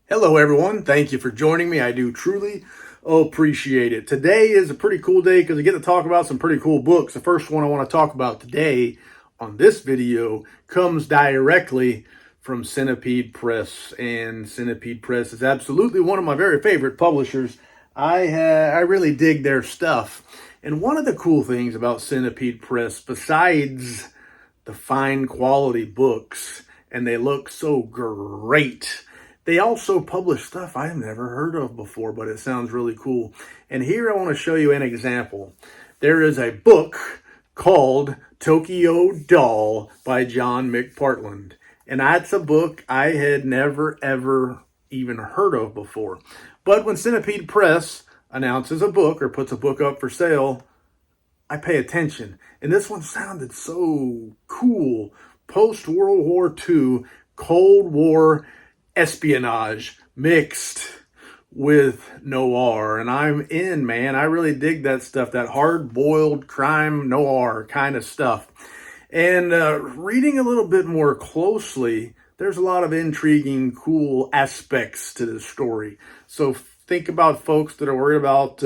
Hello, everyone. Thank you for joining me. I do truly appreciate it. Today is a pretty cool day because I get to talk about some pretty cool books. The first one I want to talk about today on this video comes directly from Centipede Press, and Centipede Press is absolutely one of my very favorite publishers. I really dig their stuff. And one of the cool things about Centipede Press, besides the fine quality books, and they look so great, they also publish stuff I've never heard of before, but it sounds really cool. And here I want to show you an example. There is a book called Tokyo Doll by John McPartland. And that's a book I had never, ever even heard of before. But when Centipede Press announces a book or puts a book up for sale, I pay attention. And this one sounded so cool. Post-World War II, Cold War espionage mixed with noir, and I'm in, man. I really dig that stuff, that hard-boiled crime noir kind of stuff. And reading a little bit more closely, there's a lot of intriguing, cool aspects to the story. So think about folks that are worried about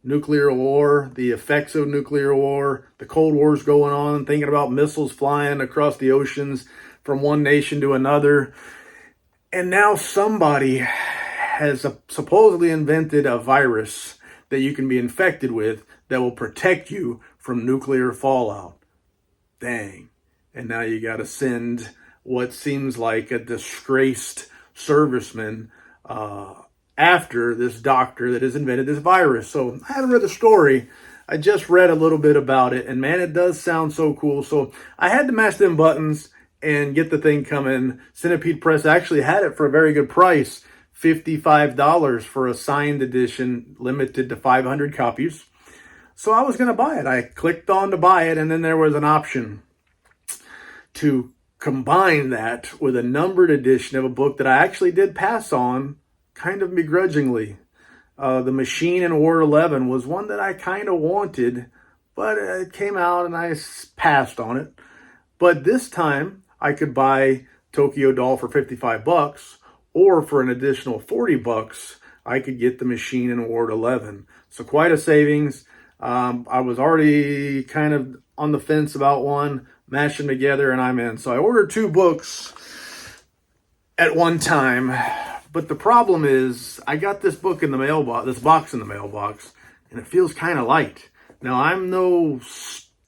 nuclear war, the effects of nuclear war, the Cold War's going on, thinking about missiles flying across the oceans from one nation to another. And now somebody has supposedly invented a virus that you can be infected with that will protect you from nuclear fallout. Dang. And now you got to send what seems like a disgraced serviceman after this doctor that has invented this virus. So I haven't read the story. I just read a little bit about it. And man, it does sound so cool. So I had to mash them buttons and get the thing coming. Centipede Press actually had it for a very good price, $55 for a signed edition, limited to 500 copies. So I was going to buy it. I clicked on to buy it, and then there was an option to combine that with a numbered edition of a book that I actually did pass on, kind of begrudgingly. The Machine in Ward 11 was one that I kind of wanted, but it came out and I passed on it. But this time, I could buy Tokyo Doll for $55, or for an additional $40, I could get the Machine in Ward 11. So quite a savings. I was already kind of on the fence about one, mash them together, and I'm in. So I ordered two books at one time. But the problem is, I got this book in the mailbox, this box in the mailbox, and it feels kind of light. Now, I'm no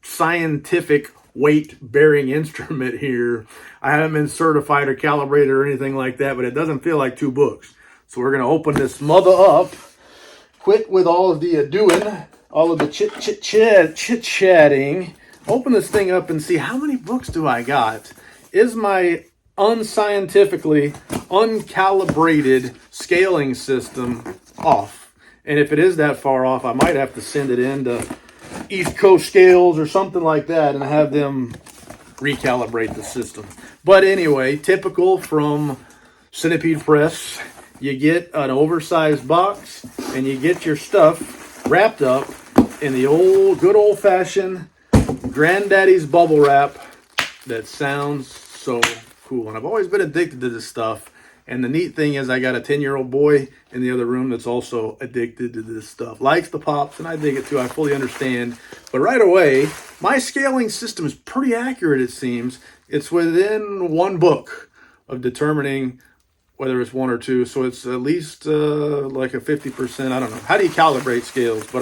scientific weight-bearing instrument here. I haven't been certified or calibrated or anything like that, but it doesn't feel like two books. So we're going to open this mother up, quit with all of the doing, all of the chit-chatting, open this thing up and see how many books do I got. Is my unscientifically, uncalibrated scaling system off? And if it is that far off, I might have to send it in to East Coast Scales or something like that and have them recalibrate the system. But anyway, typical from Centipede Press, you get an oversized box and you get your stuff wrapped up in the good old-fashioned granddaddy's bubble wrap that sounds so cool. And I've always been addicted to this stuff. And the neat thing is I got a 10-year-old boy in the other room that's also addicted to this stuff. Likes the pops, and I dig it too. I fully understand. But right away, my scaling system is pretty accurate, it seems. It's within one book of determining whether it's one or two. So it's at least like a 50%. I don't know. How do you calibrate scales? But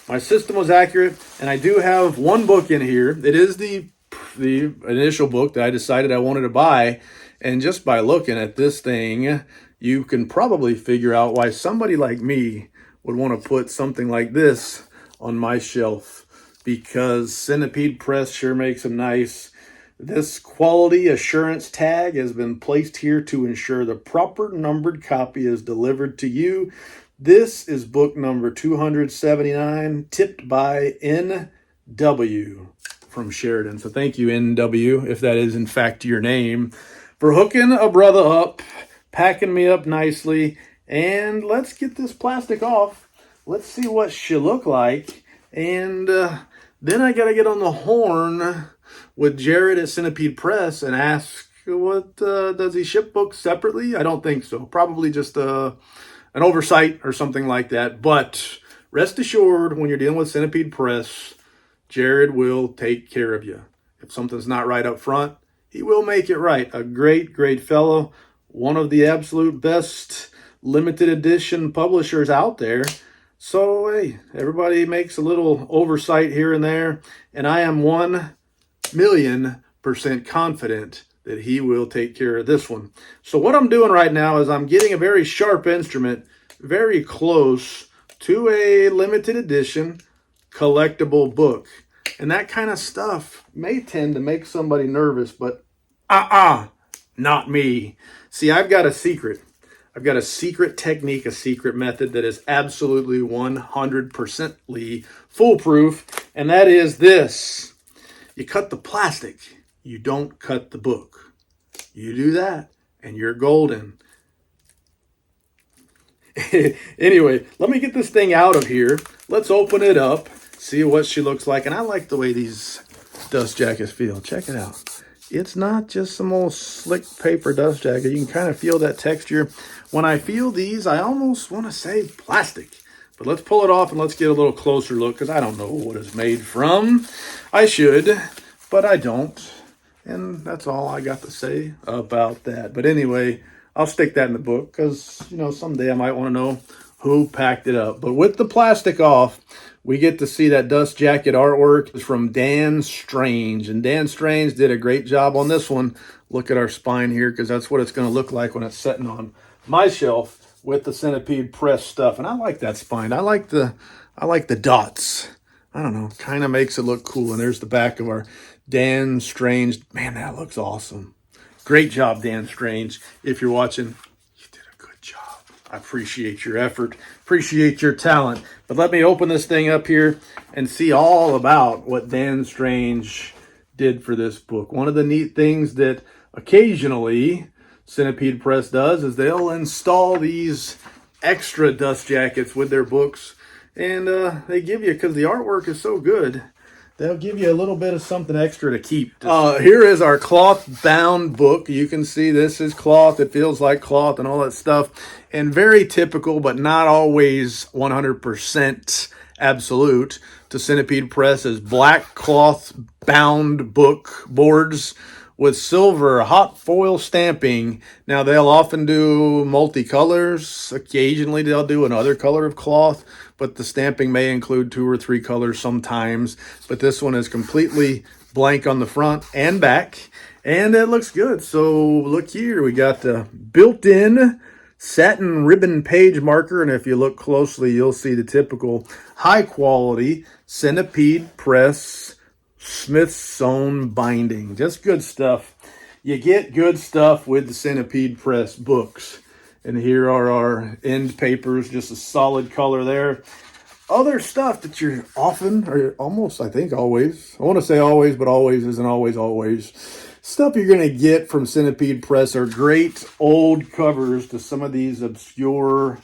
my system was accurate, and I do have one book in here. It is the initial book that I decided I wanted to buy. And just by looking at this thing, you can probably figure out why somebody like me would want to put something like this on my shelf, because Centipede Press sure makes them nice. This quality assurance tag has been placed here to ensure the proper numbered copy is delivered to you. This is book number 279, tipped by NW from Sheridan. So thank you, NW, if that is in fact your name, for hooking a brother up, packing me up nicely. And let's get this plastic off. Let's see what she look like. And then I got to get on the horn with Jared at Centipede Press and ask What does he ship books separately? I don't think so. Probably just an oversight or something like that. But rest assured, when you're dealing with Centipede Press, Jared will take care of you. If something's not right up front, he will make it right. A great, great fellow. One of the absolute best limited edition publishers out there. So, hey, everybody makes a little oversight here and there. And I am 1,000,000% confident that he will take care of this one. So what I'm doing right now is I'm getting a very sharp instrument very close to a limited edition collectible book. And that kind of stuff may tend to make somebody nervous, but not me. See, I've got a secret. I've got a secret technique, a secret method that is absolutely 100% foolproof, and that is this. You cut the plastic. You don't cut the book. You do that, and you're golden. Anyway, let me get this thing out of here. Let's open it up, see what she looks like. And I like the way these dust jackets feel. Check it out. It's not just some old slick paper dust jacket. You can kind of feel that texture. When I feel these, I almost want to say plastic. But let's pull it off and let's get a little closer look, because I don't know what it's made from. I should, but I don't. And that's all I got to say about that. But anyway, I'll stick that in the book because, you know, someday I might want to know who packed it up. But with the plastic off, we get to see that dust jacket artwork is from Dan Strange. And Dan Strange did a great job on this one. Look at our spine here, because that's what it's going to look like when it's sitting on my shelf with the Centipede Press stuff. And I like that spine. I like the dots. I don't know, kind of makes it look cool. And there's the back of our Dan Strange. Man, that looks awesome. Great job, Dan Strange. If you're watching, you did a good job. I appreciate your effort, appreciate your talent. But let me open this thing up here and see all about what Dan Strange did for this book. One of the neat things that occasionally Centipede Press does is they'll install these extra dust jackets with their books. And they give you, because the artwork is so good, they'll give you a little bit of something extra to keep. Here is our cloth-bound book. You can see this is cloth. It feels like cloth and all that stuff. And very typical, but not always 100% absolute, to Centipede Press is black cloth-bound book boards with silver hot foil stamping. Now, they'll often do multicolors. Occasionally, they'll do another color of cloth, but the stamping may include 2 or 3 colors sometimes. But this one is completely blank on the front and back, and it looks good. So look here, we got the built-in satin ribbon page marker, and if you look closely, you'll see the typical high-quality Centipede Press Smithsonian binding. Just good stuff. You get good stuff with the Centipede Press books. And here are our end papers, just a solid color there. Other stuff that you're often, or almost, I think always, I want to say always, but always isn't always. Stuff you're going to get from Centipede Press are great old covers to some of these obscure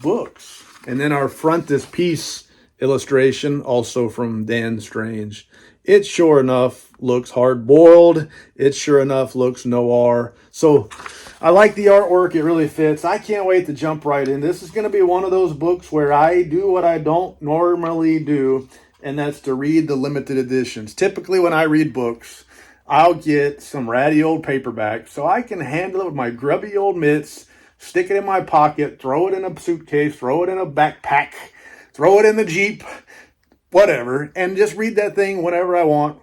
books. And then our frontispiece illustration, also from Dan Strange. It sure enough looks hard-boiled. It sure enough looks noir. So I like the artwork. It really fits. I can't wait to jump right in. This is going to be one of those books where I do what I don't normally do, and that's to read the limited editions. Typically when I read books, I'll get some ratty old paperback so I can handle it with my grubby old mitts, stick it in my pocket, throw it in a suitcase, throw it in a backpack, throw it in the Jeep, whatever, and just read that thing whenever I want.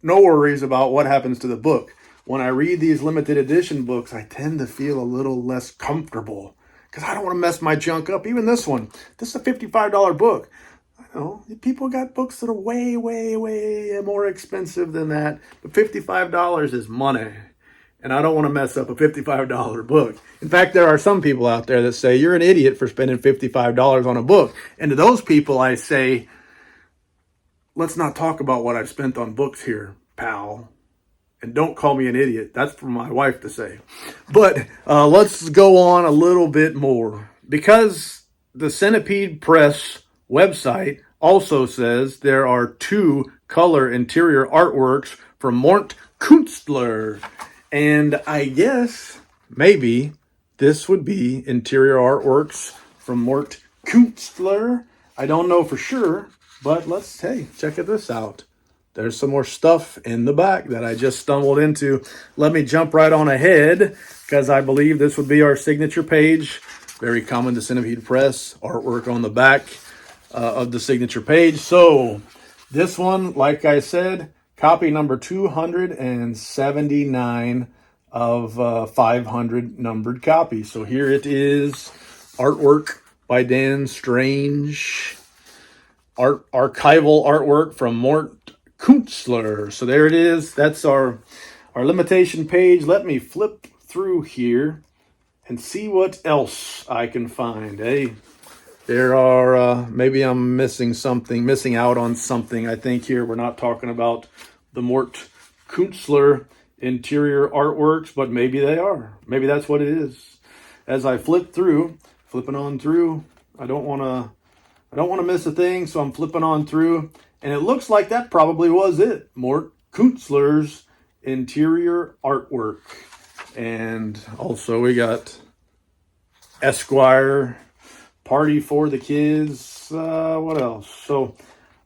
No worries about what happens to the book. When I read these limited edition books, I tend to feel a little less comfortable because I don't want to mess my junk up. Even this one, this is a $55 book. I know people got books that are way, way, way more expensive than that, but $55 is money. And I don't want to mess up a $55 book. In fact, there are some people out there that say, you're an idiot for spending $55 on a book. And to those people, I say, let's not talk about what I've spent on books here, pal. And don't call me an idiot. That's for my wife to say. But let's go on a little bit more. Because the Centipede Press website also says there are 2 color interior artworks from Mort Kunstler. And I guess maybe this would be interior artworks from Mort Kunstler. I don't know for sure, but check this out. There's some more stuff in the back that I just stumbled into. Let me jump right on ahead because I believe this would be our signature page. Very common to Centipede Press, artwork on the back of the signature page. So this one, like I said, copy number 279 of 500 numbered copies. So here it is, artwork by Dan Strange, archival artwork from Mort Kunstler. So there it is. That's our limitation page. Let me flip through here and see what else I can find. Hey, there are, maybe I'm missing out on something. I think here we're not talking about the Mort Kunstler interior artworks, but maybe they are. Maybe that's what it is. As I flipping on through, I don't want to miss a thing, so I'm flipping on through, and it looks like that probably was it. Mort Kunstler's interior artwork. And also we got Esquire, Party for the Kids, what else? So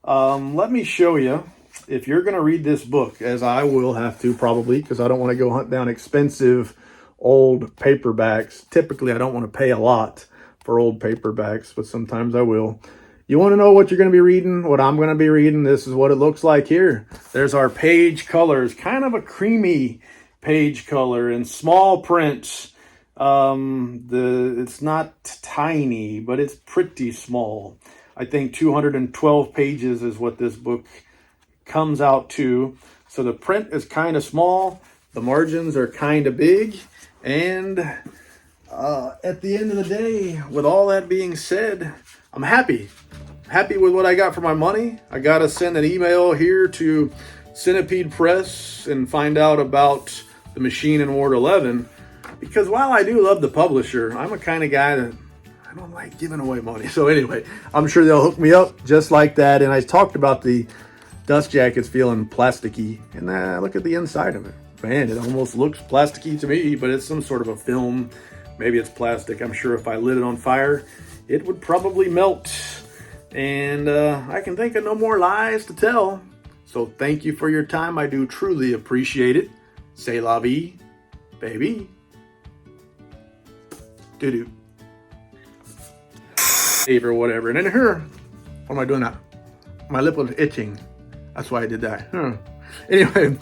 let me show you, if you're going to read this book, as I will have to probably, because I don't want to go hunt down expensive old paperbacks. Typically, I don't want to pay a lot for old paperbacks, but sometimes I will. You want to know what you're going to be reading, what I'm going to be reading? This is what it looks like here. There's our page colors, kind of a creamy page color in small print. It's not tiny, but it's pretty small. I think 212 pages is what this book comes out to. So the print is kind of small, the margins are kind of big, and at the end of the day, with all that being said, I'm happy with what I got for my money. I gotta send an email here to Centipede Press and find out about the machine in Ward 11, because while I do love the publisher, I'm a kind of guy that I don't like giving away money. So anyway, I'm sure they'll hook me up just like that. And I talked about the dust jackets feeling plasticky, and look at the inside of it. Man, it almost looks plasticky to me, but it's some sort of a film. Maybe it's plastic. I'm sure if I lit it on fire, it would probably melt. And I can think of no more lies to tell. So thank you for your time. I do truly appreciate it. C'est la vie, baby. Doo-doo. Save or whatever. And then here, what am I doing now? My lip was itching. That's why I did that. Anyway,